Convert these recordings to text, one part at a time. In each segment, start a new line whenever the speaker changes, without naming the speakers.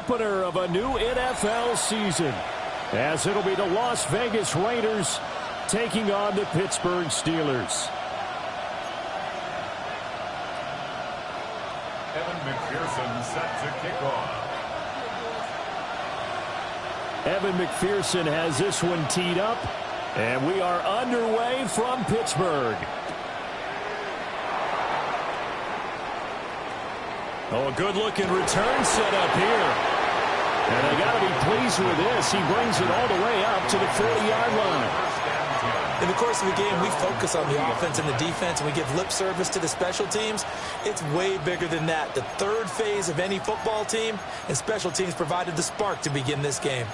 opener of a new NFL season, as it'll be the Las Vegas Raiders taking on the Pittsburgh Steelers.
Evan McPherson set to kick off.
Evan McPherson has this one teed up, and we are underway from Pittsburgh. Oh, a good-looking return set up here. And they got to be pleased with this. He brings it all the way up to the 40-yard line.
In the course of the game, we focus on the offense and the defense, and we give lip service to the special teams. It's way bigger than that. The third phase of any football team, and special teams provided the spark to begin this game.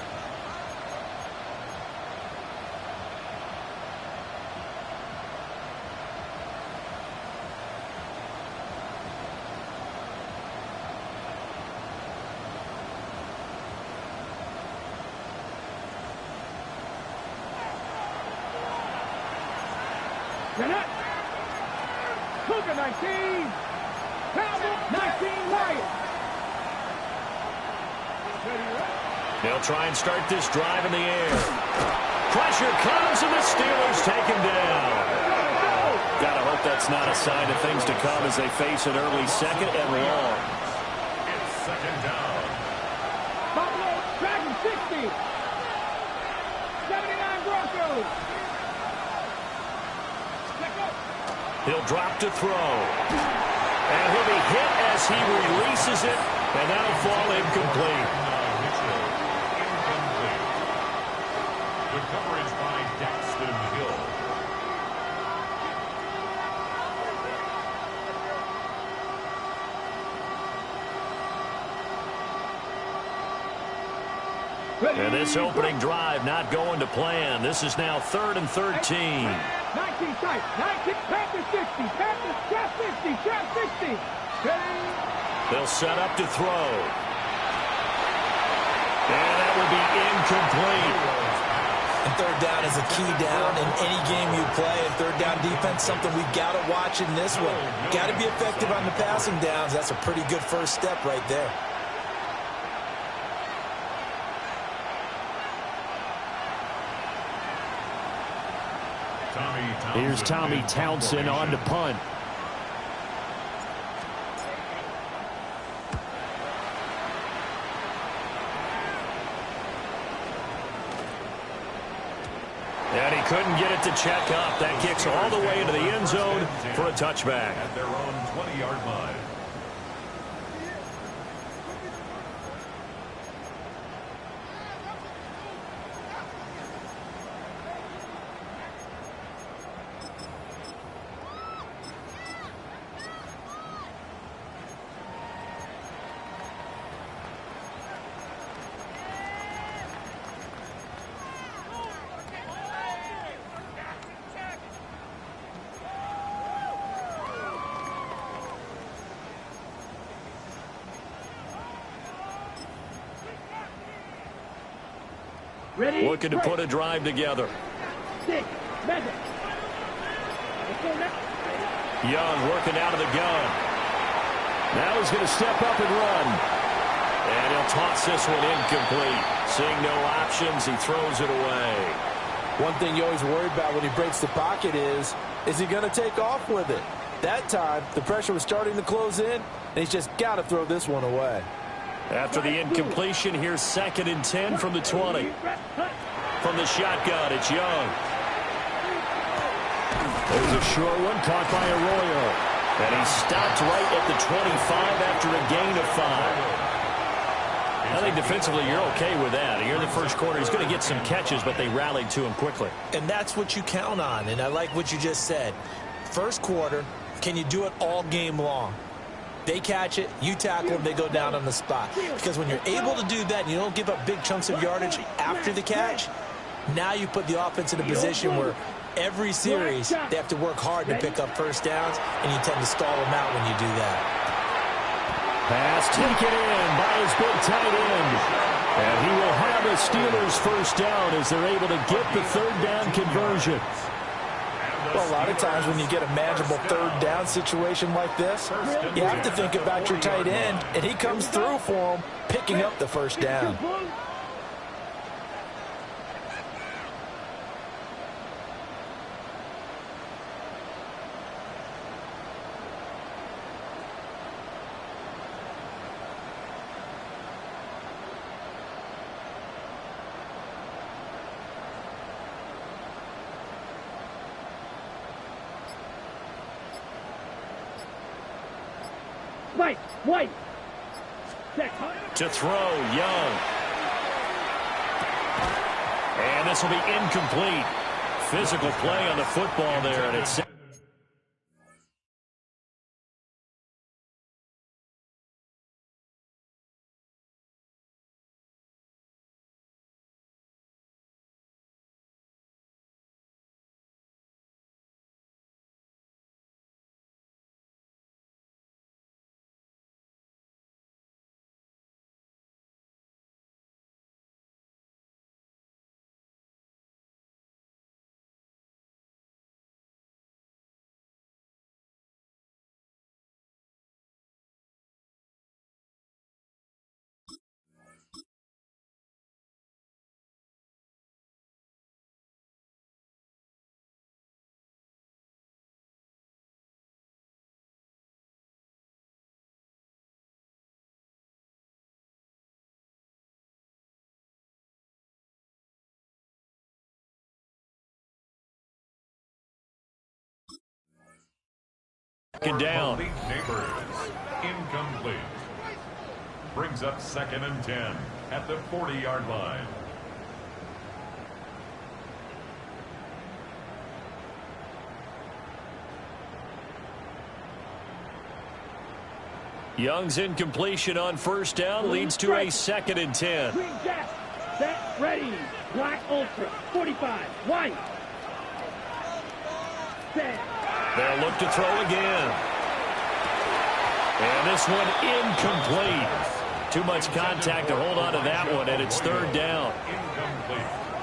Cougar 19. Cowboy 19 Lions.
They'll try and start this drive in the air. Pressure comes, and the Steelers take him down. Gotta hope that's not a sign of things to come as they face an early second and long.
It's second down.
Buffalo Dragon 60. 79 Broncos.
He'll drop to throw. And he'll be hit as he releases it, and that'll fall incomplete.
Incomplete. Good coverage by Daxton Hill.
And this opening drive not going to plan. This is now 3rd and 13.
19 tight. 19. Panthers 60. Panthers trap 50. Trap 60.
They'll set up to throw. And that will be incomplete.
And third down is a key down in any game you play. And third down defense, something we've got to watch in this one. Got to be effective on the passing downs. That's a pretty good first step right there.
Here's Tommy Townsend on to punt. And he couldn't get it to check up. That kicks all the way into the end zone for a touchback.
At their own 20-yard line.
Ready?
Looking to put a drive together.
Six. Madden.
Young working out of the gun. Now he's going to step up and run. And he'll toss this one incomplete. Seeing no options, he throws it away.
One thing you always worry about when he breaks the pocket is he going to take off with it? That time, the pressure was starting to close in, and he's just got to throw this one away.
After the incompletion, here's 2nd and 10 from the 20. From the shotgun, it's Young. There's a short one caught by Arroyo. And he stopped right at the 25 after a gain of 5. I think defensively you're okay with that. Here in the first quarter, he's going to get some catches, but they rallied to him quickly.
And that's what you count on, and I like what you just said. First quarter, can you do it all game long? They catch it, you tackle them, they go down on the spot. Because when you're able to do that and you don't give up big chunks of yardage after the catch, now you put the offense in a position where every series they have to work hard to pick up first downs, and you tend to stall them out when you do that.
Pass taken in by his big tight end. And he will have a Steelers first down as they're able to get the third down conversion.
And the
Well, a lot of times when you get a manageable third down situation like this, you have to think about your tight end, and he comes through for him, picking up the first down.
White.
To throw, Young. And this will be incomplete. Physical play on the football there, and it's... down.
Neighbors, incomplete. Brings up 2nd and 10 at the 40-yard line.
Young's incompletion on first down leads to a 2nd and 10.
Green gas. Set. Ready. Black Ultra. 45. White. Set.
They'll look to throw again. And this one incomplete. Too much contact to hold on to that one, and it's 3rd down.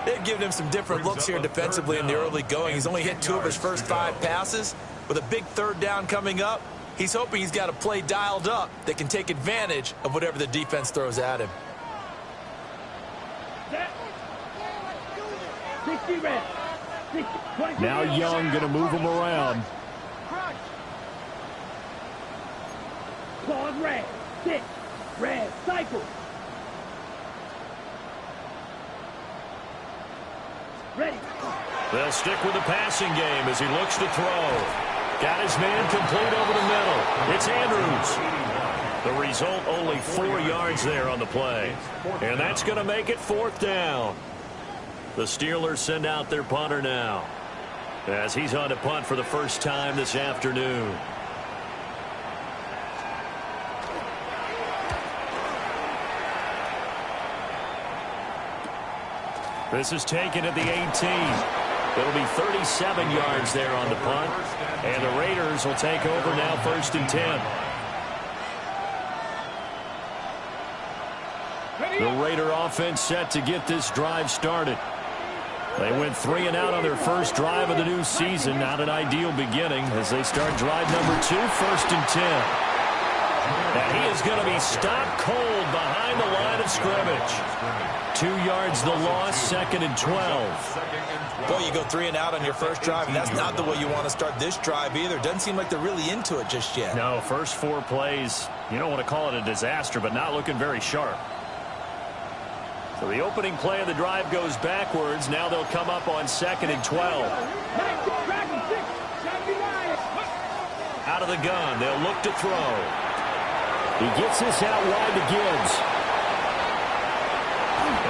They've given him some different looks here defensively in the early going. He's only hit 2 of his first 5 passes. With a big 3rd down coming up, he's hoping he's got a play dialed up that can take advantage of whatever the defense throws at him.
Set. 60 red. 60,
Now Young going to move him around.
Claws red. 6. Red. Cycle. Ready.
They'll stick with the passing game as he looks to throw. Got his man complete over the middle. It's Andrews. The result, only 4 yards there on the play. And that's going to make it 4th down. The Steelers send out their punter now, as he's on to punt for the first time this afternoon. This is taken at the 18. It'll be 37 yards there on the punt. And the Raiders will take over now, 1st and 10. The Raider offense set to get this drive started. They went 3 and out on their first drive of the new season. Not an ideal beginning as they start drive number 2, 1st and 10. And he is going to be stopped cold behind the line of scrimmage. 2 yards the loss, 2nd and 12.
Boy, you go 3 and out on your first drive, and that's not the way you want to start this drive either. Doesn't seem like they're really into it just yet.
No, first 4 plays, you don't want to call it a disaster, but not looking very sharp. So the opening play of the drive goes backwards. Now they'll come up on 2nd and 12. Out of the gun, they'll look to throw. He gets this out wide to Gibbs.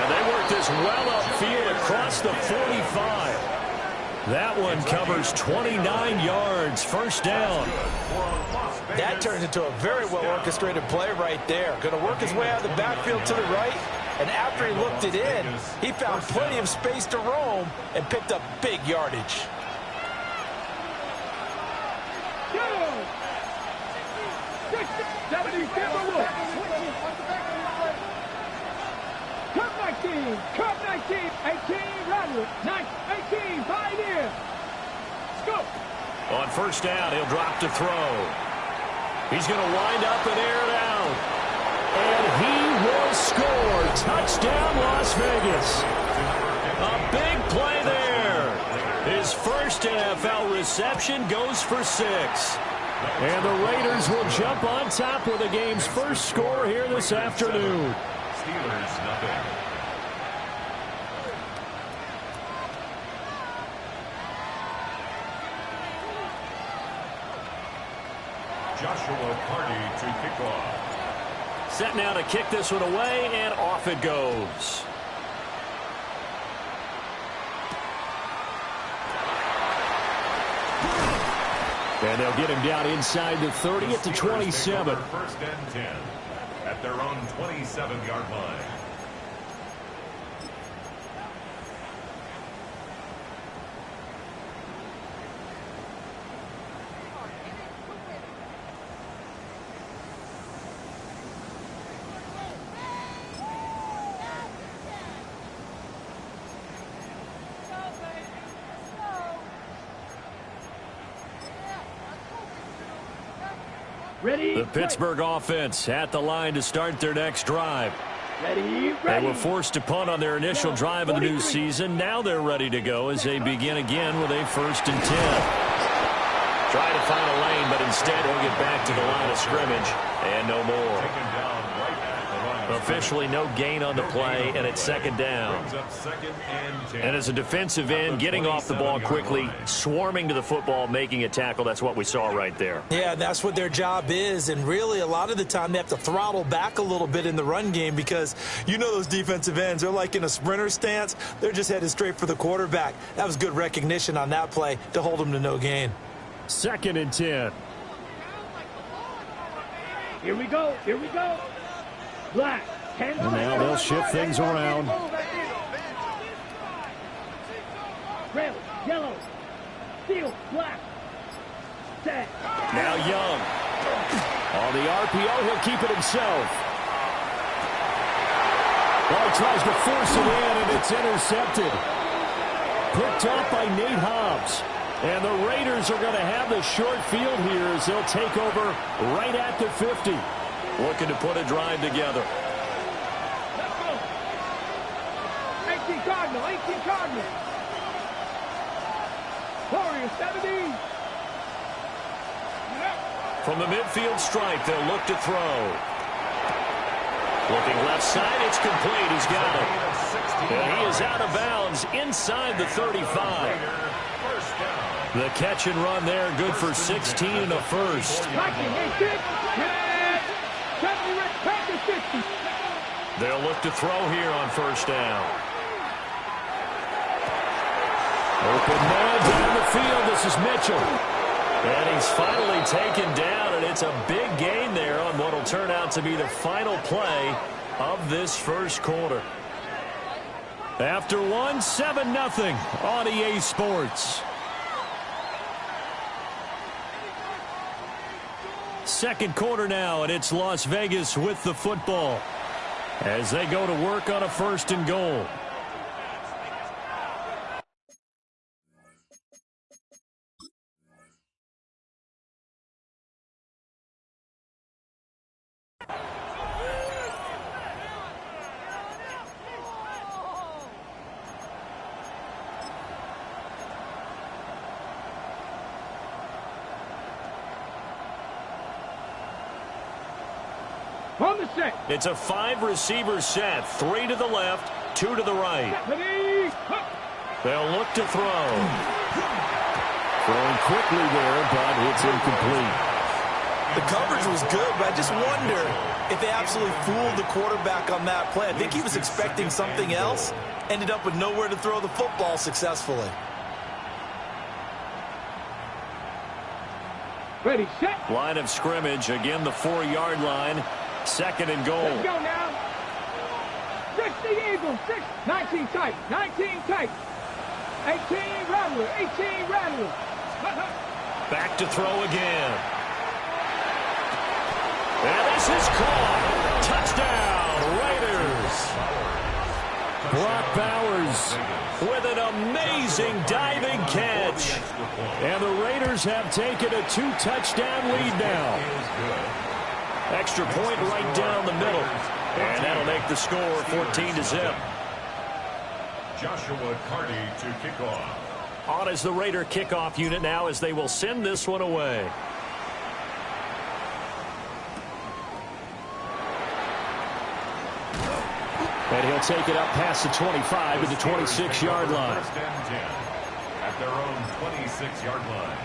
And they work this well upfield across the 45. That one covers 29 yards, 1st down.
That turns into a very well-orchestrated play right there. Going to work his way out of the backfield to the right. And after he looked it in, he found plenty of space to roam and picked up big yardage.
Cup 19, 18, Radwood, 18, Pioneer. Go.
On first down, he'll drop to throw. He's going to wind up and air it out. And he will score. Touchdown, Las Vegas. A big play there. His first NFL reception goes for 6. And the Raiders will jump on top with the game's first score here this afternoon.
Steelers nothing. Joshua Party to kick off.
Set now to kick this one away, and off it goes. And they'll get him down inside the 30 at the 27.
First and 10 at their own 27-yard line.
Ready.
The Pittsburgh offense at the line to start their next drive.
Ready.
They were forced to punt on their initial drive of the new season. Now they're ready to go as they begin again with a 1st and 10. Try to find a lane, but instead he'll get back to the line of scrimmage and no more.
Taken down right at the line of
Officially no gain on the play, and it's 2nd down.
brings up 2nd and 10.
And as a defensive end, getting off the ball quickly, swarming to the football, making a tackle, that's what we saw right there.
Yeah, that's what their job is, and really a lot of the time they have to throttle back a little bit in the run game because you know those defensive ends, they're like in a sprinter stance. They're just headed straight for the quarterback. That was good recognition on that play to hold them to no gain.
2nd and 10.
Here we go. Here we go. Black.
And now they'll shift things around.
Red, yellow, steel, black. Set.
Now Young. On the RPO, he'll keep it himself. Well, he tries to force it in, and it's intercepted. Picked up by Nate Hobbs. And the Raiders are going to have the short field here as they'll take over right at the 50. Looking to put a drive together.
Let's go. 18 Cardinal, 18 Cardinal. Warriors, 70.
From the midfield stripe, they'll look to throw. Looking left side, it's complete. He's got it. And he is out of bounds inside the 35. The catch and run there, good for 16 and a first. They'll look to throw here on first down. Open man down the field. This is Mitchell. And he's finally taken down, and it's a big gain there on what will turn out to be the final play of this first quarter. After one, 7-0 on EA Sports. Second quarter now, and it's Las Vegas with the football as they go to work on a 1st and goal.
On the set.
It's a 5-receiver set, 3 to the left, 2 to the right. They'll look to throw. Throwing quickly there, but it's incomplete.
The coverage was good, but I just wonder if they absolutely fooled the quarterback on that play. I think he was expecting something else, ended up with nowhere to throw the football successfully.
Ready, set.
Line of scrimmage, again the 4-yard line. 2nd and goal.
Let's go now. 60 Eagles, 6, 19 tight, 19 tight. 18 Rattler, 18 Rattler.
Back to throw again. And this is caught. Touchdown, Raiders. Brock Bowers with an amazing diving catch. And the Raiders have taken a 2-touchdown lead now. Extra point right down the middle. And that'll make the score 14-0.
Joshua Carty to kick off.
On is the Raider kickoff unit now as they will send this one away. And he'll take it up past the 25 to the 26-yard line.
First and 10 at their own 26-yard line.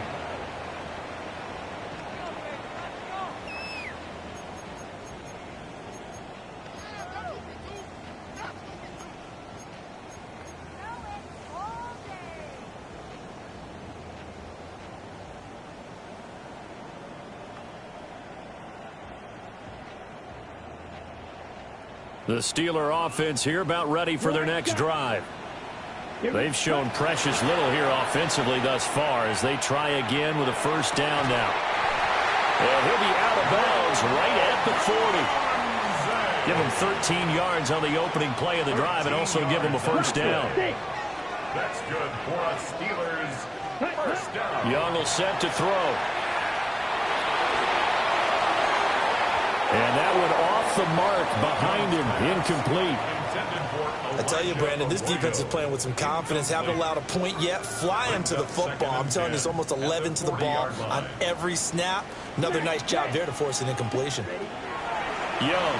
The Steeler offense here about ready for their next drive. They've shown precious little here offensively thus far as they try again with a first down now. And he'll be out of bounds right at the 40. Give him 13 yards on the opening play of the drive and also give him a first down.
That's good for a Steelers first down.
Young will set to throw. And that one off the mark behind him, incomplete.
I tell you, Brandon, this defense is playing with some confidence. Haven't allowed a point yet. Flying to the football. I'm telling you, it's almost 11 to the ball on every snap. Another nice job there to force an incompletion.
Young.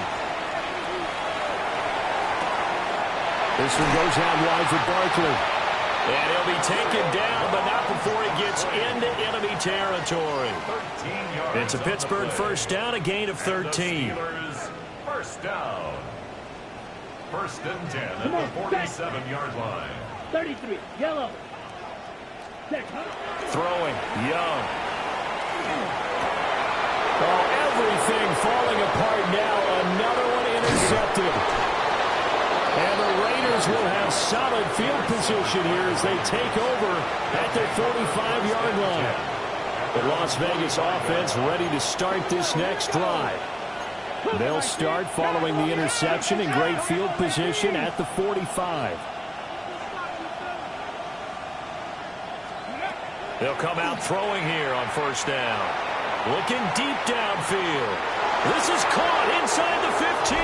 This one goes out wide for Barkley. And he'll be taken down, but not before he gets into enemy territory. It's a Pittsburgh first down, a gain of 13.
First down. First and 10 at the 47-yard line.
33, yellow.
Throwing, Young. Oh, everything falling apart now. Another one intercepted. And the Raiders will have solid field position here as they take over at their 45-yard line. The Las Vegas offense ready to start this next drive. They'll start following the interception in great field position at the 45. They'll come out throwing here on first down. Looking deep downfield. This is caught inside the 15.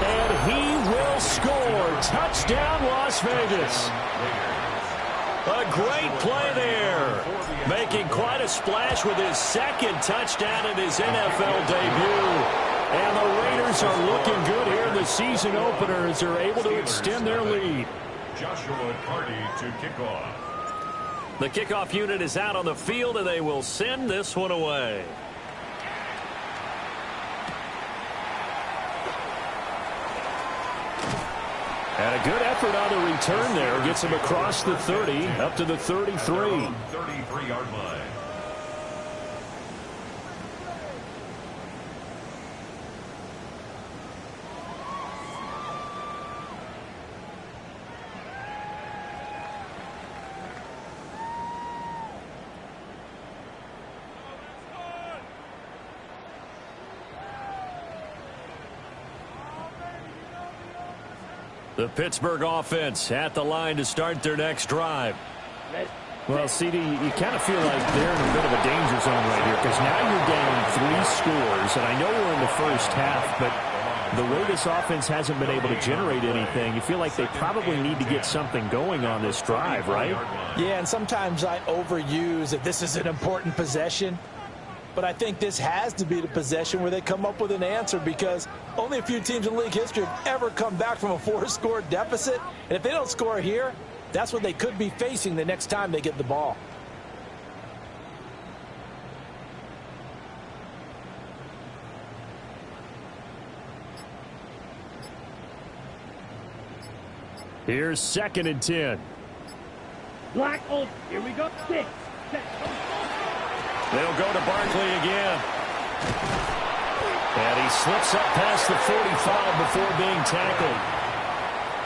And he will score. Touchdown, Las Vegas. A great play there. Making quite a splash with his second touchdown in his NFL debut. And the Raiders are looking good here in the season opener as they're able to extend their lead.
Joshua Carty to kick off.
The kickoff unit is out on the field, and they will send this one away. And a good effort on the return there. Gets him across the 30, up to the 33.
33-yard line.
The Pittsburgh offense at the line to start their next drive. Well, CD, you kind of feel like they're in a bit of a danger zone right here because now you're down 3 scores, and I know we're in the first half, but the Raiders offense hasn't been able to generate anything. You feel like they probably need to get something going on this drive, right?
Yeah, and sometimes I overuse that this is an important possession. But I think this has to be the possession where they come up with an answer because only a few teams in league history have ever come back from a 4-score deficit. And if they don't score here, that's what they could be facing the next time they get the ball.
Here's 2nd and 10.
Black open. Here we go. 6.
They'll go to Barkley again. And he slips up past the 45 before being tackled.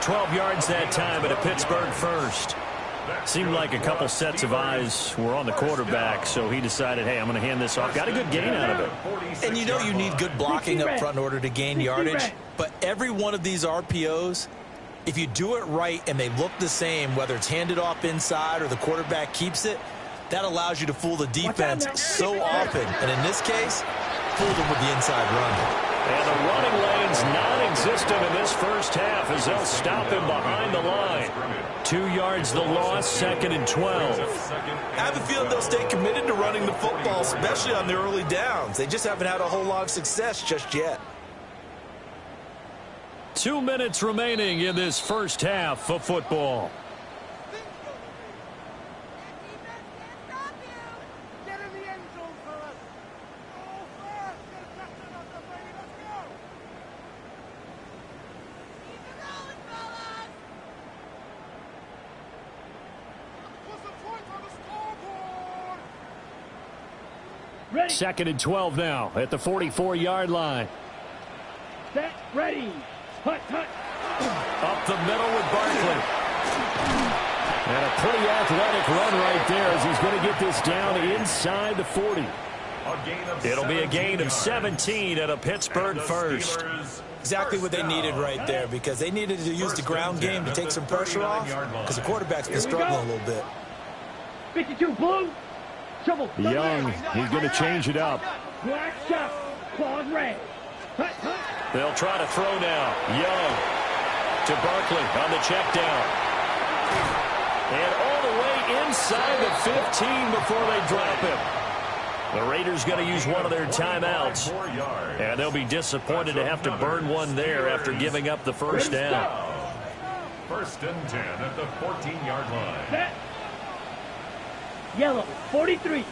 12 yards that time at a Pittsburgh first. Seemed like a couple sets of eyes were on the quarterback, so he decided, hey, I'm going to hand this off. Got a good gain out of it.
And you know you need good blocking up front in order to gain yardage. But every one of these RPOs, If you do it right and they look the same, whether it's handed off inside or the quarterback keeps it, that allows you to fool the defense so often. And in this case, fool them with the inside run.
And the running lane's non-existent in this first half as they'll stop him behind the line. 2 yards the loss, 2nd and 12.
I have a feeling they'll stay committed to running the football, especially on the early downs. They just haven't had a whole lot of success just yet.
2 minutes remaining in this first half of football.
Ready.
2nd and 12 now at the 44-yard line.
Set. Ready. Hut, hut.
Up the middle with Barkley. And a pretty athletic run right there as he's going to get this down inside the 40. It'll be a gain of 17 at a Pittsburgh first.
Exactly what they needed right there, because they needed to use the ground game to take some pressure off, because the quarterback's been struggling a little bit.
52 blue. Trouble.
Young, he's going to change it up.
Black shot. Claws red. Hut, hut.
They'll try to throw now. Young to Barkley on the check down. And all the way inside the 15 before they drop him. The Raiders going to use one of their timeouts. And they'll be disappointed to have to burn one there after giving up the first down.
1st and 10 at the 14-yard line.
Set. Yellow. 43.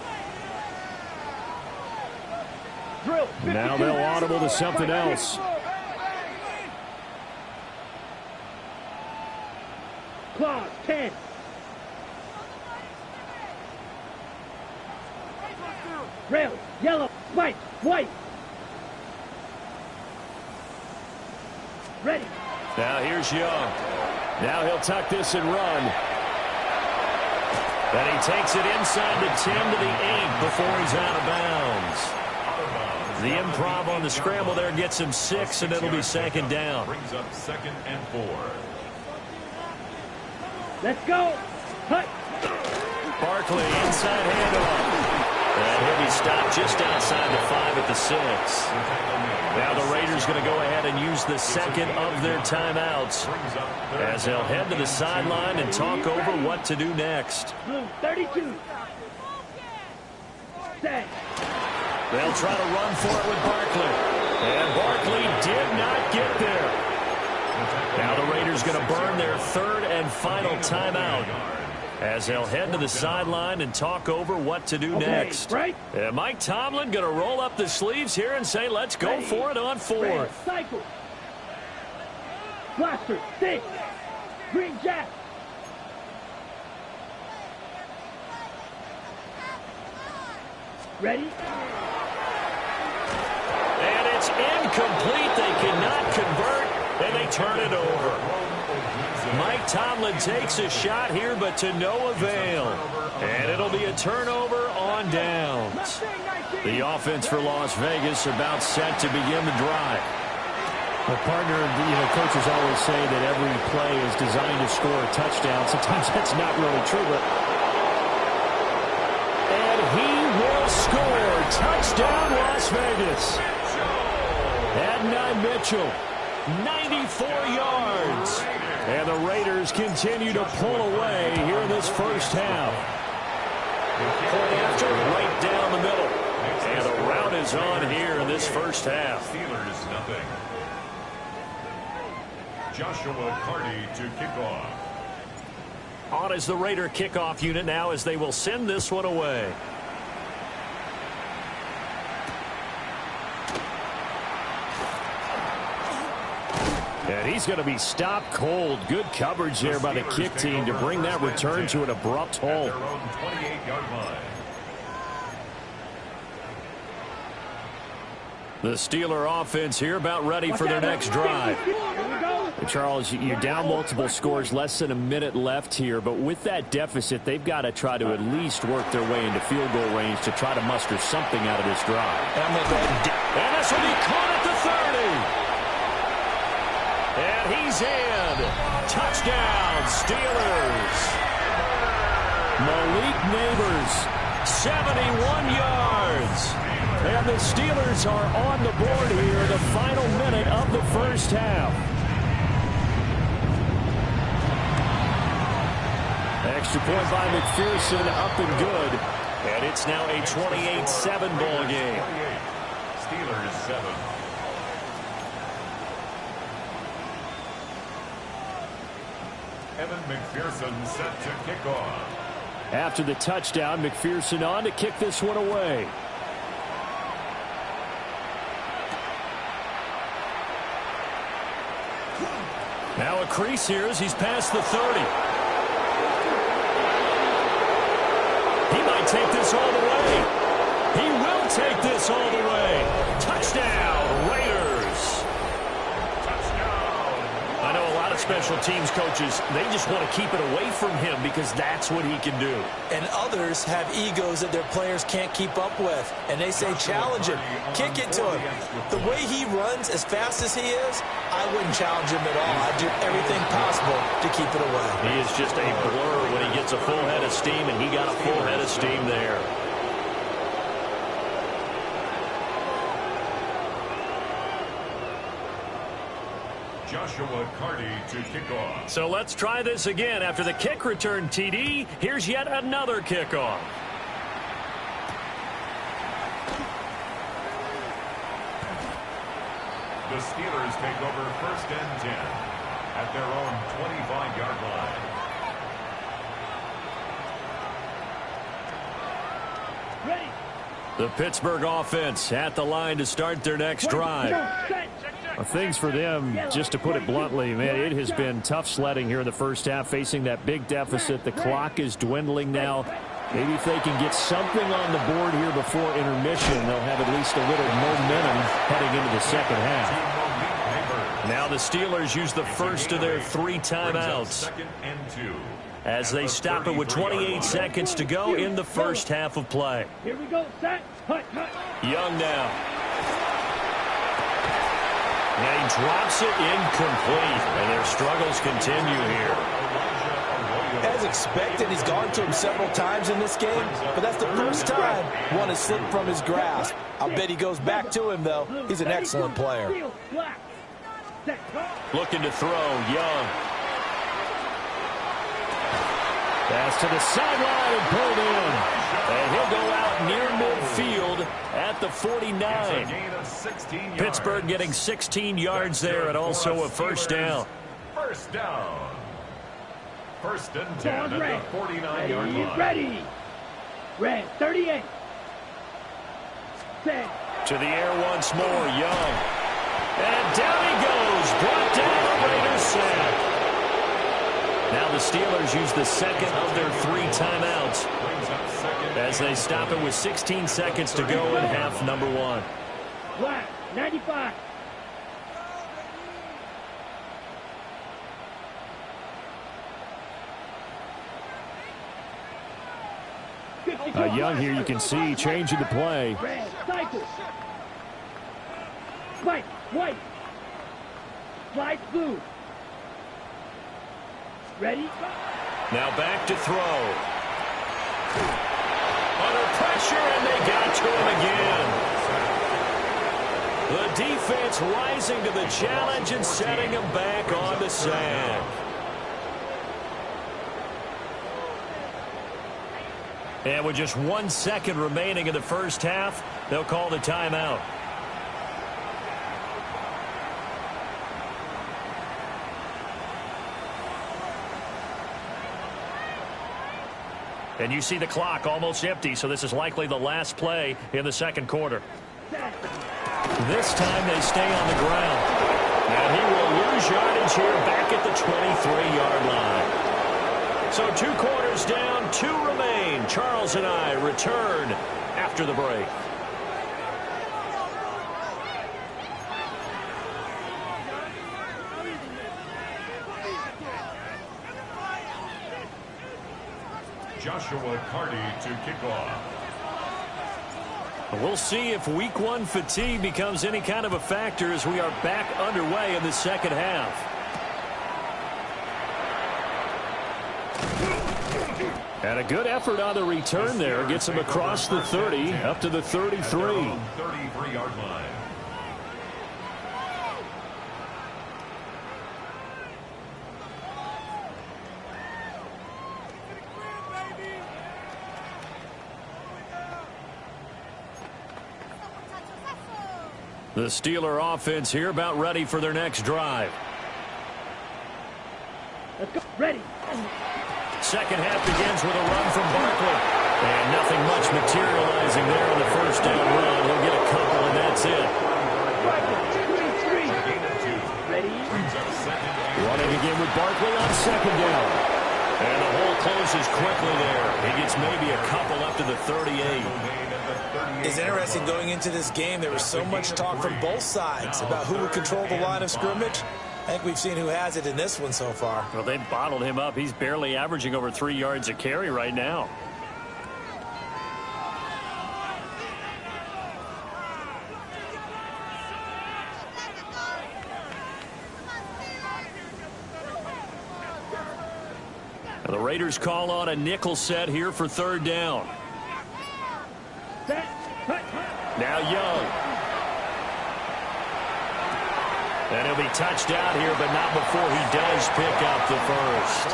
Drill. 52.
Now they'll audible to something else.
Claws. 10. Rail. Yellow. White. White. Ready.
Now here's Young. Now he'll tuck this and run. And he takes it inside the 10 to the 8 before he's out of bounds. The improv on the scramble there gets him 6, and it'll be 2nd down.
Brings up 2nd and 4.
Let's go. Hut.
Barkley inside handoff. And he'll be stopped just outside the 5 at the 6. Now the Raiders going to go ahead and use the 2nd of their timeouts as they'll head to the sideline and talk over what to do next.
Blue. 32. Set.
They'll try to run for it with Barkley. And Barkley did not get there. Now the Raiders going to burn their 3rd and final timeout as they'll head to the sideline and talk over what to do next.
Right.
And Mike Tomlin going to roll up the sleeves here and say, let's go for it on 4th.
Cycle. Blaster. 6. Green Jack. Ready.
And it's incomplete. They cannot convert, and they turn it over. Mike Tomlin takes a shot here, but to no avail. And it'll be a turnover on downs. The offense for Las Vegas about set to begin the drive.
Well, partner, coaches always say that every play is designed to score a touchdown. Sometimes that's not really true, but...
And he will score. Touchdown, Las Vegas. Adonai Mitchell, 94 yards. And the Raiders continue to pull away here in this first half. Point after, right down the middle. And the rout is on here in this first half.
Steelers nothing. Joshua Carty to kick off.
On is the Raider kickoff unit now as they will send this one away. And he's going to be stopped cold. Good coverage there by the kick team to bring that return to an abrupt halt.
Their own 28-yard line.
The Steeler offense here about ready for their next drive.
Charles, you're down multiple scores, less than a minute left here, but with that deficit, they've got to try to at least work their way into field goal range to try to muster something out of this drive.
And this will be caught at the 30. And he's in. Touchdown, Steelers. Malik Neighbors, 71 yards. And the Steelers are on the board here, the final minute of the first half. Extra point by McPherson, up and good. And it's now a 28-7 ball game.
Steelers 7. Evan McPherson set to kick off.
After the touchdown, McPherson on to kick this one away.
Now a crease here as he's past the 30. He might take this all the way. He will take this all the way. Touchdown, Raiders. I know a lot of special teams coaches, they just want to keep it away from him because that's what he can do.
And others have egos that their players can't keep up with. And they say, challenge him, kick it to him. The way he runs as fast as he is, I wouldn't challenge him at all. I'd do everything possible to keep it away.
He is just a blur when he gets a full head of steam, and he got a full head of steam there.
Joshua Carty to kick off.
So let's try this again. After the kick return TD, here's yet another kickoff.
The Steelers take over 1st and 10 at their own 25-yard line.
Ready.
The Pittsburgh offense at the line to start their next drive.
Things for them, just to put it bluntly, man, it has been tough sledding here in the first half, facing that big deficit. The clock is dwindling now. Maybe if they can get something on the board here before intermission, they'll have at least a little momentum heading into the second half.
Now the Steelers use the first of their 3 timeouts as they stop it with 28 seconds to go in the first half of play.
Here we go, set. Hut, hut.
Young now. And he drops it incomplete, and their struggles continue here.
As expected, he's gone to him several times in this game, but that's the first time one has slipped from his grasp. I'll bet he goes back to him, though. He's an excellent player.
Looking to throw, Young. Pass to the sideline and pulled in. And he'll go out near midfield at the 49. Pittsburgh getting 16 yards there and also a first down.
First down. 1st and 10 at the 49-yard line.
Ready. Red, 38. Set.
To the air once more, Young. And down he goes. Brought down a Raiders sack. Now the Steelers use the second of their 3 timeouts as they stop it with 16 seconds to go in half number 1.
Black, 95.
Young here, you can see, changing the play.
Red, cycle. White, white. Light blue. Ready?
Now back to throw. Under pressure, and they got to him again. The defense rising to the challenge and setting him back on the sack. And with just 1 second remaining in the first half, they'll call the timeout. And you see the clock almost empty, so this is likely the last play in the second quarter. This time they stay on the ground. And he will lose yardage here back at the 23-yard line. So 2 quarters down, 2 remain. Charles and I return after the break.
Joshua Carty to kick off.
We'll see if week 1 fatigue becomes any kind of a factor as we are back underway in the second half.
And a good effort on the return there. Gets him across the 30, up to the 33.
33-yard line.
The Steeler offense here about ready for their next drive.
Let's go. Ready.
Second half begins with a run from Barkley. And nothing much materializing there on the first down run. He'll get a couple, and that's it.
Ready.
Running again with Barkley on second down. And the hole closes quickly there. He gets maybe a couple up to the 38.
It's interesting going into this game. There was so much talk from both sides about who would control the line of scrimmage. I think we've seen who has it in this one so far.
Well, they've bottled him up. He's barely averaging over 3 yards a carry right now. The Raiders call on a nickel set here for third down. Now Young. And he'll be touched out here, but not before he does pick up the first.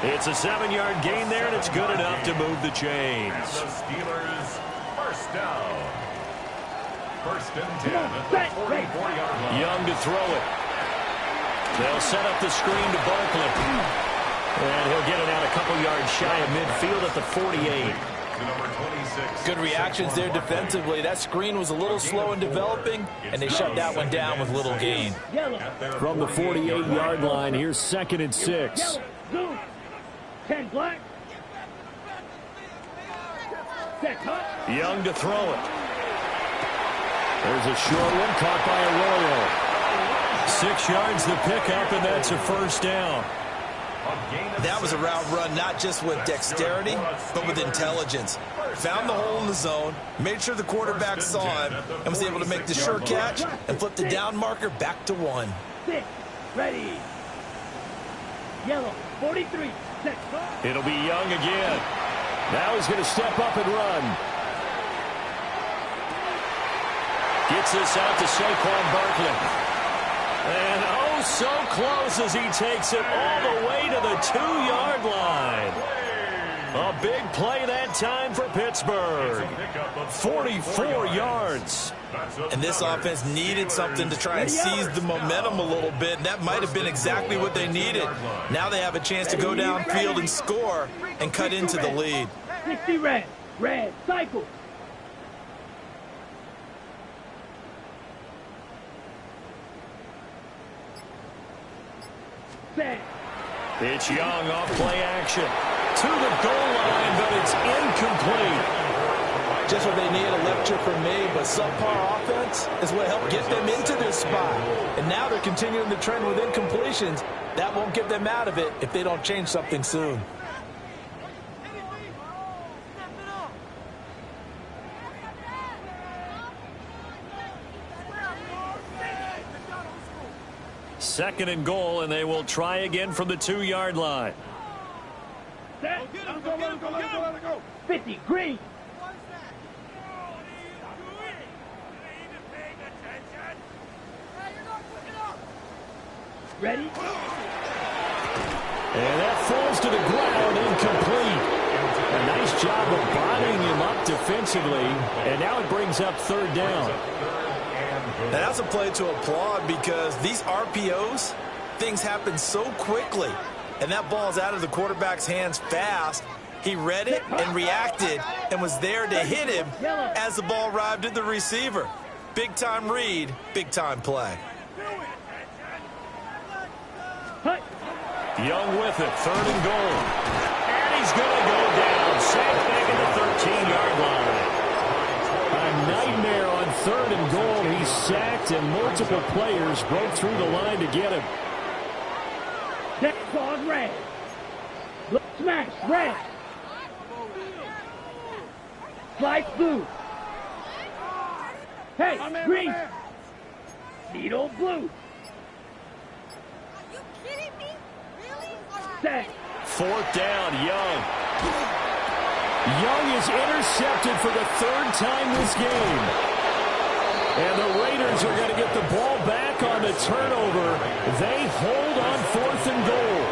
It's a 7-yard gain there, and it's good enough to move the chains.
And the Steelers first down. First and 10 at the 44-yard line.
Young to throw it. They'll set up the screen to Barkley. And he'll get it out a couple yards shy of midfield at the 48.
Good reactions there defensively. That screen was a little slow in developing, and they shut that one down with little gain.
From the 48-yard line, here's 2nd and 6.
10 black.
Young to throw it. There's a short one caught by Arroyo. 6 yards the pickup, and that's a first down.
That was a route run not just with dexterity, but with intelligence. Found the hole in the zone, made sure the quarterback saw him, and was able to make the sure catch and flip the down marker back to 1.
6. Ready. Yellow. 43. Set.
It'll be Young again. Now he's going to step up and run. Gets this out to Saquon Barkley. And oh, so close as he takes it all the way to the 2-yard line. A big play that time for Pittsburgh. 44 yards.
And this offense needed something to try and seize the momentum a little bit. And that might have been exactly what they needed. Now they have a chance to go downfield and score and cut into the lead.
60 red. Red. Cycle.
It's Young off play action. To the goal line, but it's incomplete.
Just what they need, a lecture from me, but subpar offense is what helped get them into this spot. And now they're continuing the trend with incompletions. That won't get them out of it if they don't change something soon.
Second and goal, and they will try again from the 2-yard line.
Set. Let it go. 50. Green. Ready?
And that falls to the ground, incomplete. A nice job of bodying him up defensively, and now it brings up third down.
Now, that's a play to applaud because these RPOs, things happen so quickly. And that ball's out of the quarterback's hands fast. He read it and reacted and was there to hit him as the ball arrived at the receiver. Big-time read, big-time play.
Young with it, third and goal. And he's going to go down. Sacked back at the 13-yard line. A nightmare on third and goal. He's sacked, and multiple players broke through the line to get him.
Next on red. Smash, red. Slice blue. Hey, green. Needle blue.
Are you kidding me? Really?
Set.
4th down, Young.
Young is intercepted for the 3rd time this game. And the Raiders are going to get the ball back on the turnover. They hold on 4th and goal.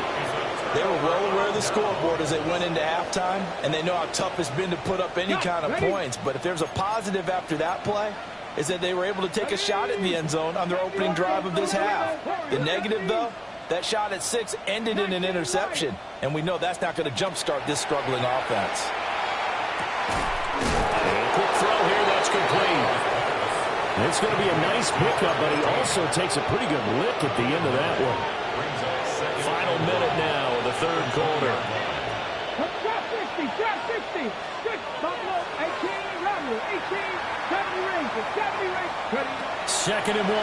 They were well aware of the scoreboard as they went into halftime, and they know how tough it's been to put up any kind of points. But if there's a positive after that play, is that they were able to take a shot at the end zone on their opening drive of this half. The negative, though, that shot at 6 ended in an interception, and we know that's not going to jumpstart this struggling offense.
A quick throw here, that's complete.
It's going to be a nice pickup, but he also takes a pretty good lick at the end of that one.
Final minute now of the 3rd quarter.
Drop 60, drop 60. Good. Buffalo, 18, Rattler, 18, 70 Rangers, 70 Rangers.
2nd and 1.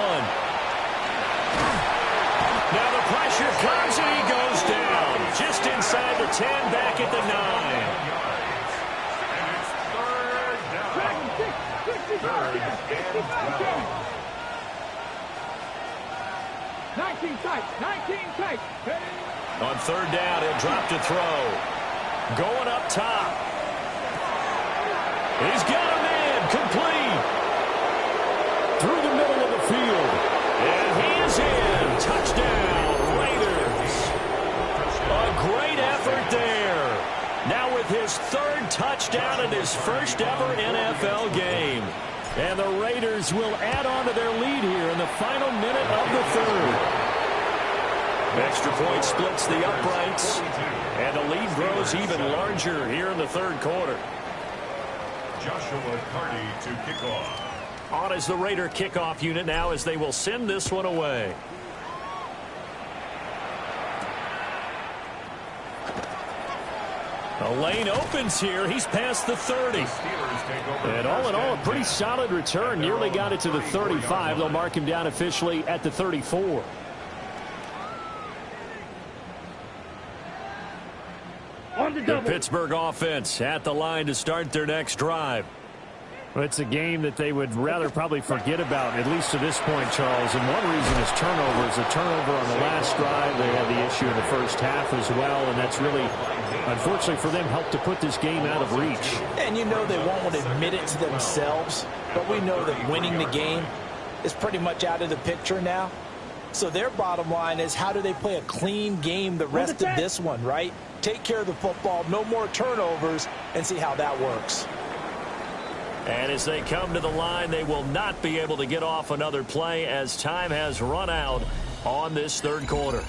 Now the pressure comes and he goes down. Just inside the 10, back at the 9.
Third and 19 tight, 19 tight.
On 3rd down, he'll drop to throw. Going up top. He's got a man, complete.
Through the middle of the field.
And he is in. Touchdown, Raiders. A great effort there. Now with his 3rd touchdown in his 1st ever NFL game. And the Raiders will add on to their lead here in the final minute of the 3rd. Extra point splits the uprights. And the lead grows even larger here in the 3rd quarter.
Joshua Carty to kick off.
On is the Raider kickoff unit now as they will send this one away. The lane opens here. He's past the 30.
And all in all, a pretty solid return. Nearly got it to the 35. They'll mark him down officially at the 34.
The Pittsburgh offense at the line to start their next drive.
Well, it's a game that they would rather probably forget about, at least to this point, Charles. And one reason is turnovers. A turnover on the last drive. They had the issue in the first half as well, and that's really, unfortunately for them, helped to put this game out of reach.
And you know they won't want to admit it to themselves, but we know that winning the game is pretty much out of the picture now. So their bottom line is, how do they play a clean game the rest of this one, right? Take care of the football, no more turnovers, and see how that works.
And as they come to the line, they will not be able to get off another play as time has run out on this 3rd quarter.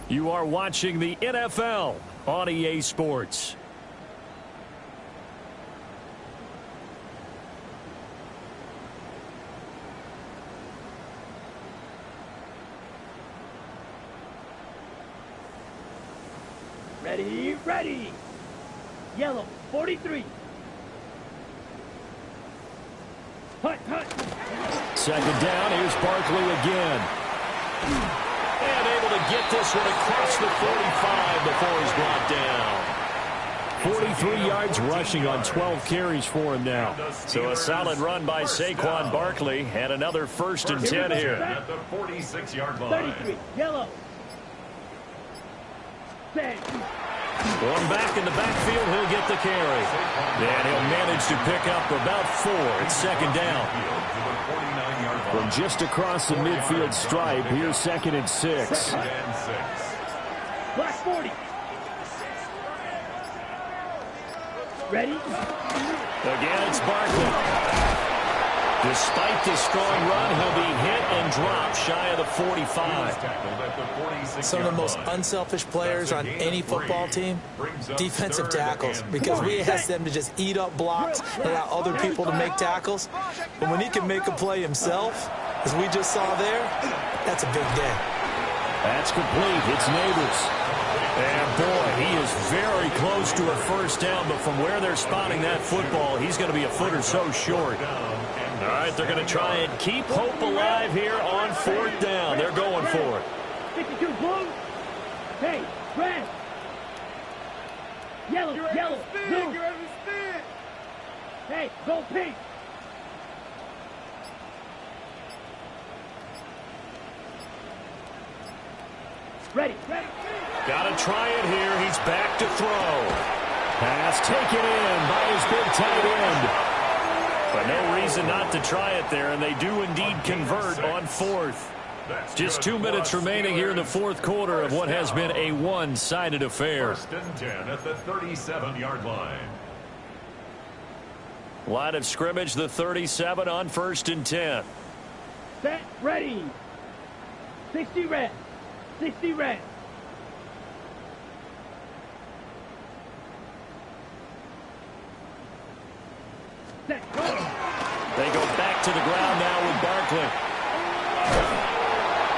You are watching the NFL on EA Sports.
Ready, ready. Yellow, 43. Hut, hut.
2nd down, here's Barkley again. And able to get this one across the 45 before he's brought down.
43 yards rushing on 12 carries for him now.
So a solid run by Saquon Barkley and another 1st and 10 here.
At the 46-yard line.
33, yellow. Set.
Going back in the backfield, he'll get the carry. And he'll manage to pick up about 4. It's 2nd down.
From just across the midfield stripe, here's 2nd and 6.
Black 40. Ready?
Again, it's Barkley. Despite the strong run, he'll be hit and dropped shy of the 45.
Some of the most unselfish players on any football team, defensive tackles, because we ask them to just eat up blocks and allow other people to make tackles. But when he can make a play himself, as we just saw there, that's a big day.
That's complete. It's Neighbors.
And boy, he is very close to a 1st down, but from where they're spotting that football, he's going to be a foot or so short. All right, they're going to try and keep hope alive here on 4th down. They're going for it.
62 blue. Hey, red. Yellow, yellow, blue. Hey, go pink. Ready, ready.
Got to try it here. He's back to throw.
Pass taken in by his big tight end.
But no reason not to try it there, and they do indeed convert on fourth. Just 2 minutes remaining here in the fourth quarter of what has been a one-sided affair.
First and 10 at the 37-yard line.
Line of scrimmage, the 37 on first and 10.
Set, ready. 60 red. 60 red. Set, go.
They go back to the ground now with Barkley.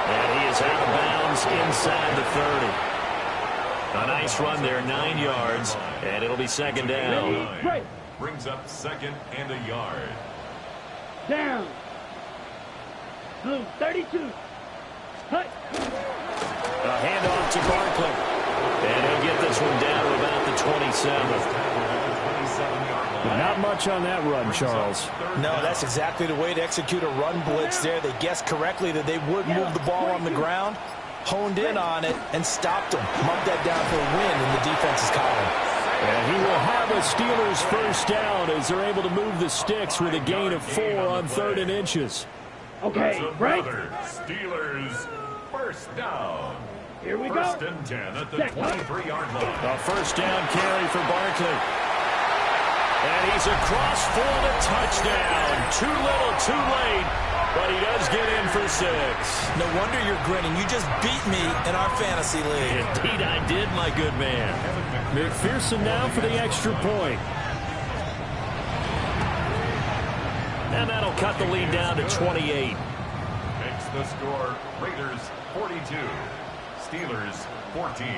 And he is out of bounds inside the 30. A nice run there, 9 yards, and it'll be second down.
Right.
Brings up second and a yard.
Down. Blue, 32. Cut.
A handoff to Barkley. And he'll get this one down to about the 27.
Not much on that run, Charles.
No, that's exactly the way to execute a run blitz there. They guessed correctly that they would move the ball on the ground, honed in on it, and stopped them. Marked that down for a win in the defense's column.
And he will have a Steelers first down as they're able to move the sticks with a gain of 4 on 3rd and inches.
Okay, right.
Steelers first down.
Here we go.
First and 10 at the 23-yard line.
A first down carry for Barkley. And he's across for the touchdown. Too little, too late, but he does get in for 6.
No wonder you're grinning. You just beat me in our fantasy league.
Indeed I did, my good man.
McPherson now for the extra point.
And that'll cut the lead down to 28.
Makes the score Raiders 42, Steelers 14.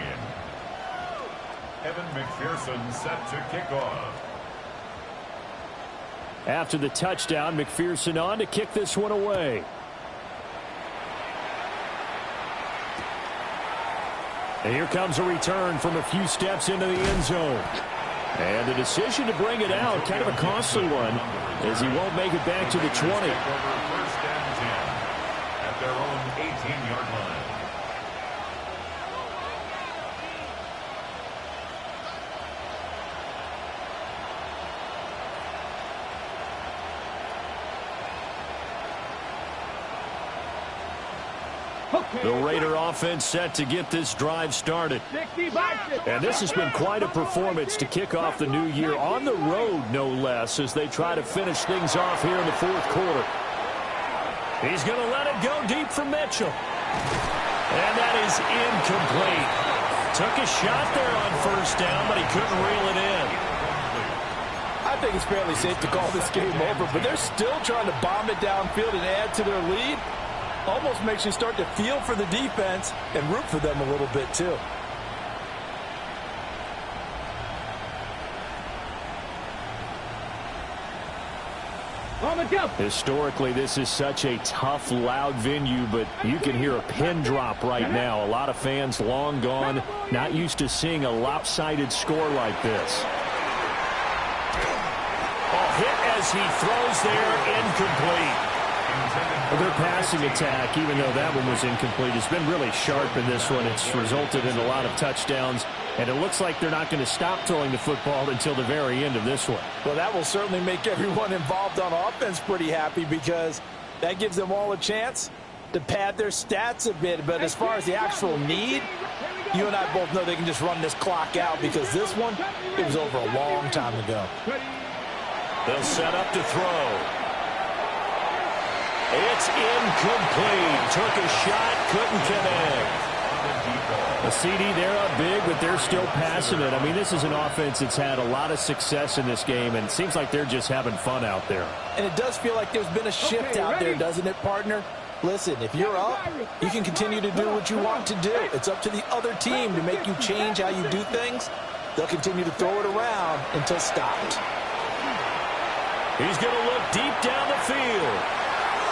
Evan McPherson set to kick off.
After the touchdown, McPherson on to kick this one away. And here comes a return from a few steps into the end zone. And the decision to bring it out, kind of a costly one, as he won't make it back to the 20.
First and 10 at their own 18-yard line.
The Raider offense set to get this drive started. And this has been quite a performance to kick off the new year on the road, no less, as they try to finish things off here in the fourth quarter. He's going to let it go deep for Mitchell. And that is incomplete. Took a shot there on first down, but he couldn't reel it in.
I think it's fairly safe to call this game over, but they're still trying to bomb it downfield and add to their lead. Almost makes you start to feel for the defense and root for them a little bit, too.
Historically, this is such a tough, loud venue, but you can hear a pin drop right now. A lot of fans long gone, not used to seeing a lopsided score like this.
Hit as he throws there, incomplete.
Their passing attack, even though that one was incomplete, has been really sharp in this one. It's resulted in a lot of touchdowns, and it looks like they're not going to stop throwing the football until the very end of this one.
Well, that will certainly make everyone involved on offense pretty happy because that gives them all a chance to pad their stats a bit. But as far as the actual need, you and I both know they can just run this clock out because this one, it was over a long time ago.
They'll set up to throw. It's incomplete. Took a shot, couldn't connect.
A CD, they're up big, but they're still passing it. I mean, this is an offense that's had a lot of success in this game, and it seems like they're just having fun out there.
And it does feel like there's been a shift out there, doesn't it, partner? Listen, if you're up, you can continue to do what you want to do. It's up to the other team to make you change how you do things. They'll continue to throw it around until stopped.
He's going to look deep down the field.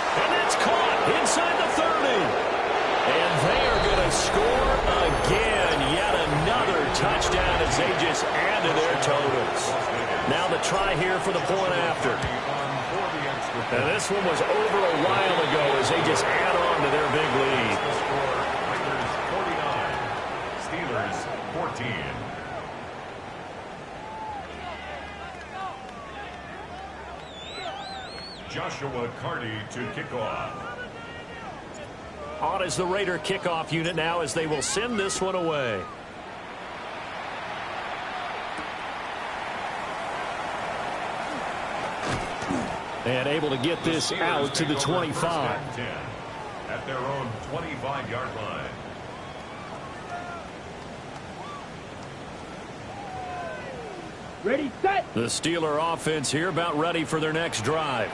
And it's caught inside the 30. And they are going to score again. Yet another touchdown as they just add to their totals. Now the try here for the point after. And this one was over a while ago as they just add on to their big lead.
Raiders 49, Steelers 14. Joshua Carty to kick off.
On is the Raider kickoff unit now as they will send this one away. And able to get this out to the 25.
At their own 25-yard line.
Ready, set.
The Steeler offense here about ready for their next drive.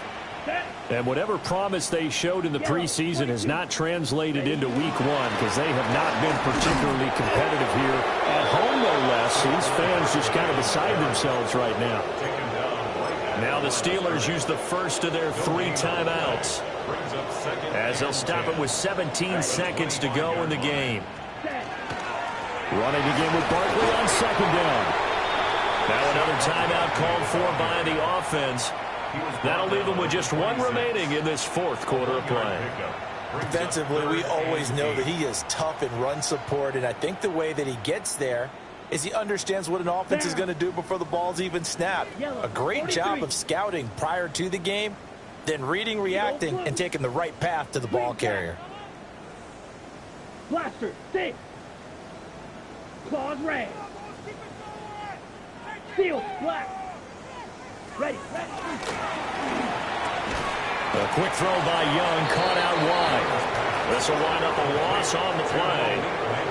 And whatever promise they showed in the preseason has not translated into week one because they have not been particularly competitive here at home, no less. These fans just kind of beside themselves right now. Now the Steelers use the first of their 3 timeouts as they'll stop it with 17 seconds to go in the game. Running again with Barkley on second down. Now another timeout called for by the offense. That'll leave them with just 1 remaining in this 4th quarter of play.
Defensively, we always know that he is tough in run support, and I think the way that he gets there is he understands what an offense is going to do before the ball's even snapped. A great job of scouting prior to the game, then reading, reacting, and taking the right path to the ball carrier.
Blaster, 6. Claws red. Seal, black. Ready.
A quick throw by Young, caught out wide. This will wind up a loss on the play.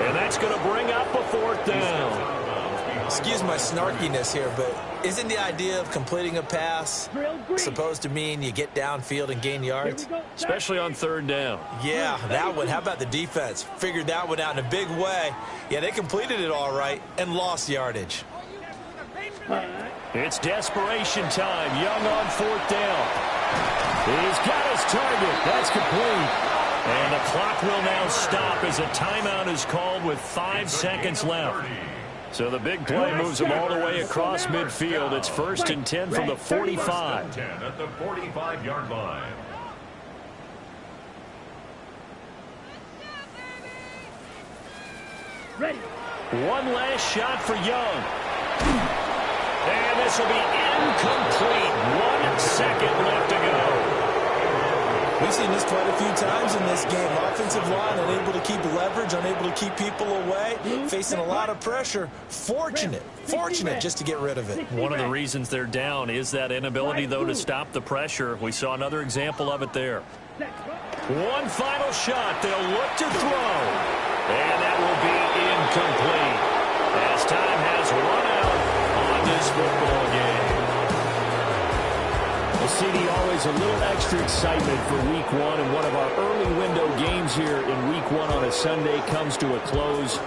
And that's going to bring up a 4th down.
Excuse my snarkiness here, but isn't the idea of completing a pass supposed to mean you get downfield and gain yards?
Especially on 3rd down.
Yeah, that one. How about the defense? Figured that one out in a big way. Yeah, they completed it all right and lost yardage.
It's desperation time. Young on 4th down. He's got his target. That's complete. And the clock will now stop as a timeout is called with 5 seconds left. So the big play moves them all the way across midfield. It's 1st and 10 from the 45.
10 at the 45-yard line.
Ready.
One last shot for Young. And this will be incomplete. 1 second left to go.
We've seen this quite a few times in this game. Offensive line unable to keep leverage, unable to keep people away, facing a lot of pressure. Fortunate just to get rid of it.
One of the reasons they're down is that inability, though, to stop the pressure. We saw another example of it there. One final shot. They'll look to throw. And that will be incomplete as time has run out on this football game. Well, CD, always a little extra excitement for week one, and one of our early window games here in week one on a Sunday comes to a close.